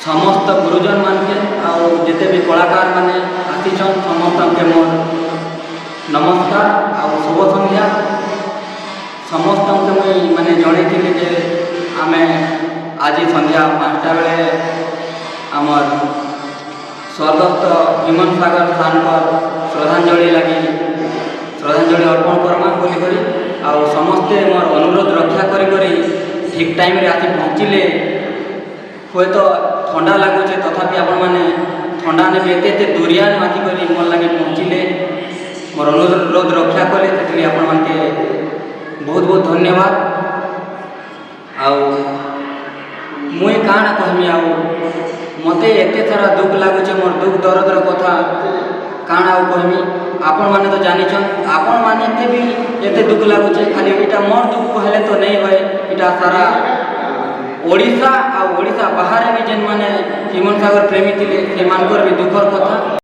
समस्त गुरुजन मान के आउ जिते भी कलाकार माने आसीचन समस्त के मोर नमस्कार आउ शुभ संध्या। समस्त के मुई माने जणे थिली जे आमे आज संध्या 5टा बेले आमर स्वर्गस्थ हिमन सागर सानकर श्रद्धांजलि लगी श्रद्धांजलि अर्पण करमा बोली करी आउ समस्ते मोर अनुरोध रक्षा करी करी ठीक टाइम रे आसी पहुँचिले। हुए तो ठंडा लगुचे तथापि आपण मैंने ठंडा ने भी एते दूरिया ने आसी करी मोर लगे पहुँचिले मोर अनुरोध रक्षा कले से आपण मान के बहुत बहुत धन्यवाद। आउ मुई काना कहमी आउ मते एते सारा दुख लगुचे मोर दुख दर्द कथा काना आउ कहमी आपण माने तो जानिछन आपण माने भी एते दुख लगुचे खाली एटा मोर दुख कहले तो नहीं होय एटा सारा ओडिशा आ ओडिशा बाहर भी जेन माने हिमन सागर प्रेमी थिले से मानकर भी दुखर कथा।